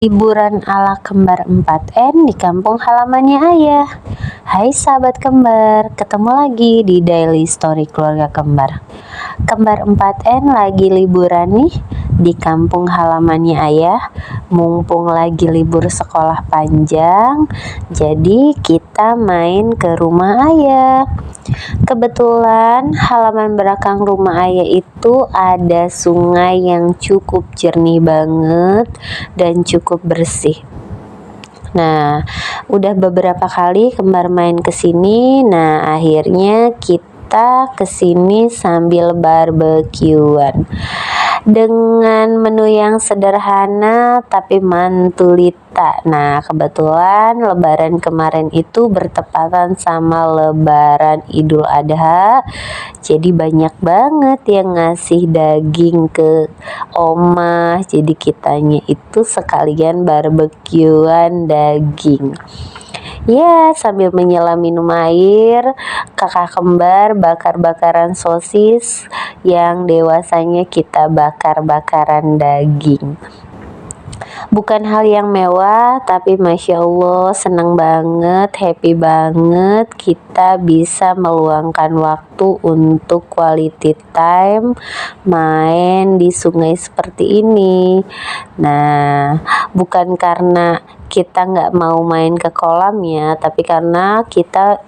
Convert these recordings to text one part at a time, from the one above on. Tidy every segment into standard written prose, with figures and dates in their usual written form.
Liburan ala kembar 4N di kampung halamannya ayah. Hai sahabat kembar, ketemu lagi di Daily Story Keluarga Kembar. Kembar 4N lagi liburan nih di kampung halamannya ayah. Mumpung lagi libur sekolah panjang, jadi kita main ke rumah ayah. Kebetulan halaman belakang rumah ayah itu ada sungai yang cukup jernih banget dan cukup bersih. Nah, udah beberapa kali kembar main ke sini. Nah, akhirnya kita ke sini sambil barbekyuan dengan menu yang sederhana tapi mantulita. Nah, kebetulan lebaran kemarin itu bertepatan sama lebaran Idul Adha. Jadi banyak banget yang ngasih daging ke omah. Jadi kitanya itu sekalian barbekyuan daging. Ya, sambil menyelam minum air, kakak kembar bakar-bakaran sosis, yang dewasanya kita bakar-bakaran daging. Bukan hal yang mewah, tapi Masya Allah senang banget, happy banget kita bisa meluangkan waktu untuk quality time main di sungai seperti ini. Nah, bukan karena kita nggak mau main ke kolam ya, tapi karena kita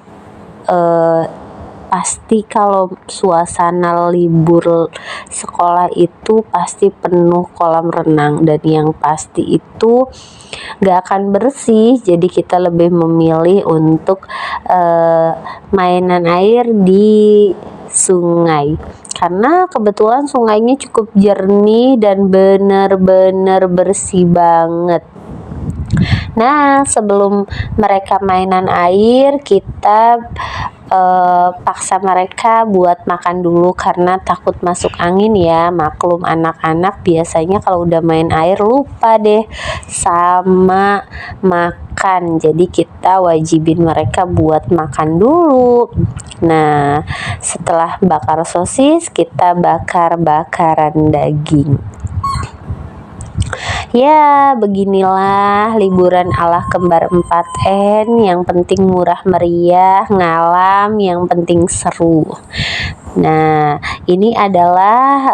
pasti kalau suasana libur sekolah itu pasti penuh kolam renang, dan yang pasti itu gak akan bersih. Jadi kita lebih memilih untuk mainan air di sungai, karena kebetulan sungainya cukup jernih dan benar-benar bersih banget. Nah, sebelum mereka mainan air, kita paksa mereka buat makan dulu karena takut masuk angin ya. Maklum anak-anak biasanya kalau udah main air lupa deh sama makan. Jadi kita wajibin mereka buat makan dulu. Nah, setelah bakar sosis, kita bakar-bakaran daging. Ya, beginilah liburan ala kembar 4N, yang penting murah meriah, ngalam, yang penting seru. Nah, ini adalah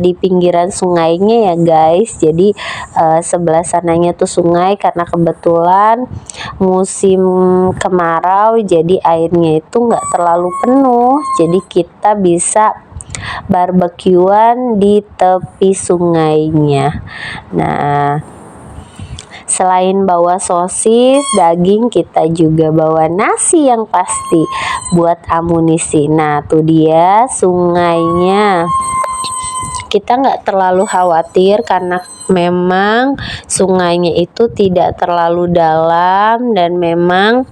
di pinggiran sungainya ya guys. Jadi sebelah sananya tuh sungai, karena kebetulan musim kemarau jadi airnya itu nggak terlalu penuh. Jadi kita bisa barbekyuan di tepi sungainya. Nah, selain bawa sosis, daging, kita juga bawa nasi yang pasti buat amunisi. Nah, tuh dia sungainya. Kita nggak terlalu khawatir karena memang sungainya itu tidak terlalu dalam, dan memang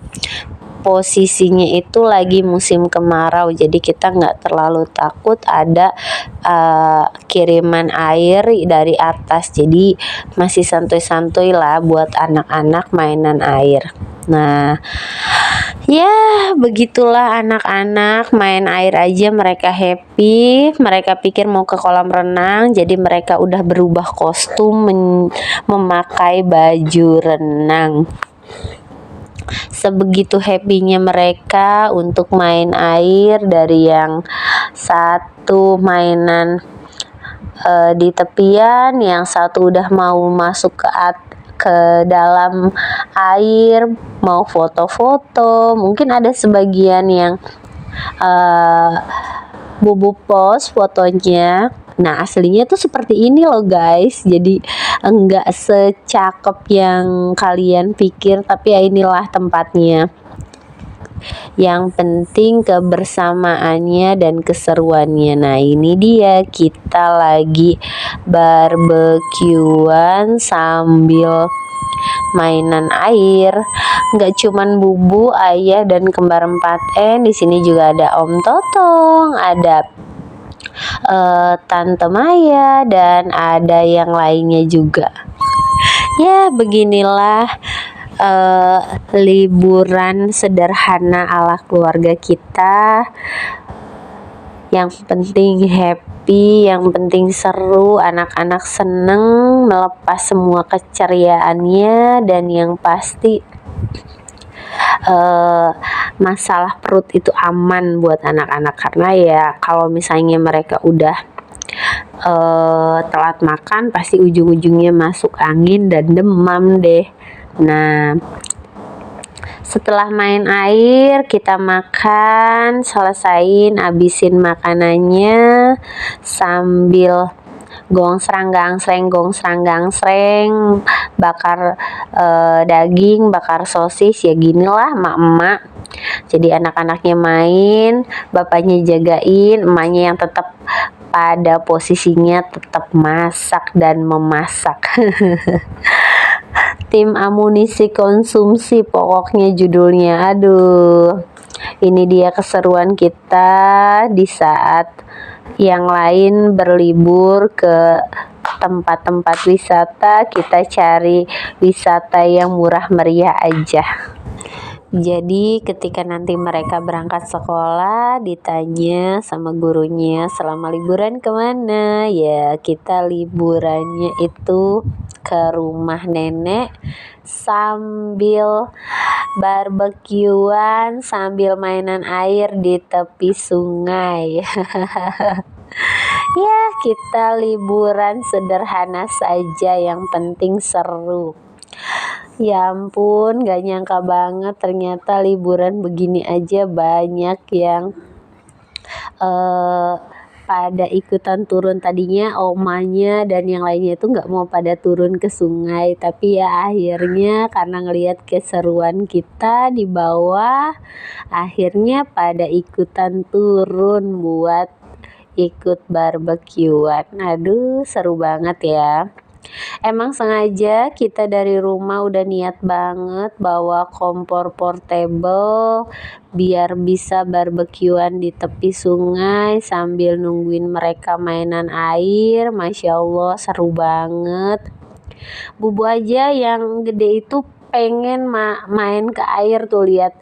posisinya itu lagi musim kemarau, jadi kita nggak terlalu takut ada kiriman air dari atas. Jadi masih santuy-santuy lah buat anak-anak mainan air. Nah, ya begitulah anak-anak main air aja mereka happy. Mereka pikir mau ke kolam renang, jadi mereka udah berubah kostum memakai baju renang. Sebegitu happy-nya mereka untuk main air. Dari yang satu mainan di tepian, yang satu udah mau masuk ke dalam air, mau foto-foto. Mungkin ada sebagian yang bubu post fotonya. Nah, aslinya tuh seperti ini loh guys. Jadi enggak secakep yang kalian pikir, tapi ya inilah tempatnya. Yang penting kebersamaannya dan keseruannya. Nah, ini dia kita lagi barbekyuan sambil mainan air. Nggak cuman bubu, ayah, dan kembar 4N. Di sini juga ada Om Totong, ada Tante Maya, dan ada yang lainnya juga. Ya, beginilah liburan sederhana ala keluarga kita. Yang penting happy happy, yang penting seru, anak-anak seneng melepas semua keceriaannya, dan yang pasti masalah perut itu aman buat anak-anak, karena ya kalau misalnya mereka udah telat makan pasti ujung-ujungnya masuk angin dan demam deh. Nah, setelah main air kita makan, selesain abisin makanannya sambil gong serang gang sreng, bakar daging, bakar sosis, ya ginilah emak-emak. Jadi anak-anaknya main, bapaknya jagain, emaknya yang tetap pada posisinya tetap masak dan memasak. Tim amunisi konsumsi pokoknya judulnya. Aduh, ini dia keseruan kita di saat yang lain berlibur ke tempat-tempat wisata, kita cari wisata yang murah meriah aja. Jadi ketika nanti mereka berangkat sekolah, ditanya sama gurunya selama liburan kemana, ya kita liburannya itu ke rumah nenek sambil barbekyuan, sambil mainan air di tepi sungai. Ya, kita liburan sederhana saja, yang penting seru. Ya ampun, gak nyangka banget ternyata liburan begini aja banyak yang pada ikutan turun. Tadinya omanya dan yang lainnya itu gak mau pada turun ke sungai, tapi ya akhirnya karena ngelihat keseruan kita di bawah, akhirnya pada ikutan turun buat ikut barbekyuan. Aduh, seru banget ya. Emang sengaja kita dari rumah udah niat banget bawa kompor portable biar bisa barbekyuan di tepi sungai sambil nungguin mereka mainan air. Masya Allah, seru banget. Bubu aja yang gede itu pengen main ke air tuh, lihat.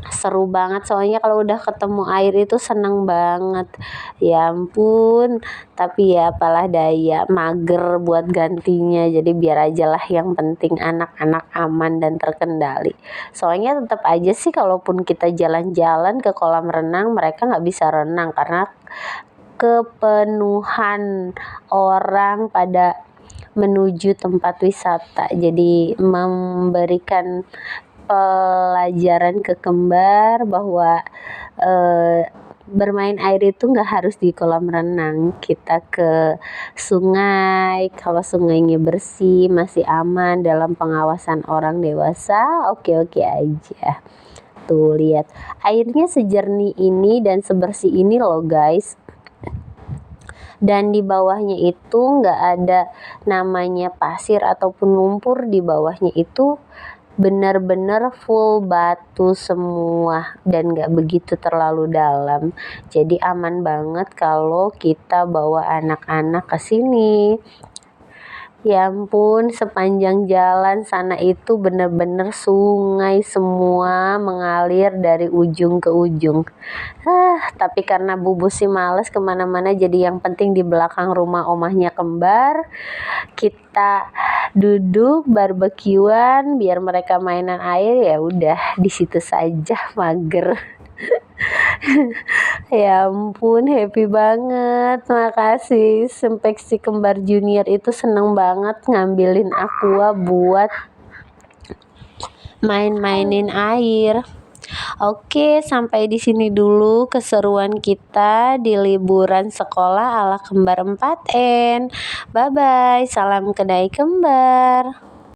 Seru banget, soalnya kalau udah ketemu air itu seneng banget. Ya ampun, tapi ya apalah daya, mager buat gantinya, jadi biar aja lah, yang penting anak-anak aman dan terkendali. Soalnya tetap aja sih kalaupun kita jalan-jalan ke kolam renang, mereka gak bisa renang karena kepenuhan orang pada menuju tempat wisata. Jadi memberikan pelajaran ke kembar bahwa bermain air itu nggak harus di kolam renang, kita ke sungai. Kalau sungainya bersih, masih aman dalam pengawasan orang dewasa, oke-oke aja. Tuh lihat, airnya sejernih ini dan sebersih ini loh guys. Dan di bawahnya itu nggak ada namanya pasir ataupun lumpur, di bawahnya itu benar-benar full batu semua dan gak begitu terlalu dalam. Jadi aman banget kalau kita bawa anak-anak ke sini. Ya ampun, sepanjang jalan sana itu benar-benar sungai semua mengalir dari ujung ke ujung. Tapi karena Bubu sih males kemana-mana, jadi yang penting di belakang rumah omahnya kembar kita duduk barbekyuan biar mereka mainan air. Ya udah di situ saja, mager. Ya ampun, happy banget. Makasih, sampai si kembar junior itu seneng banget ngambilin aqua buat main-mainin air. Oke, sampai di sini dulu keseruan kita di liburan sekolah ala kembar 4N. Bye bye, salam kedai kembar.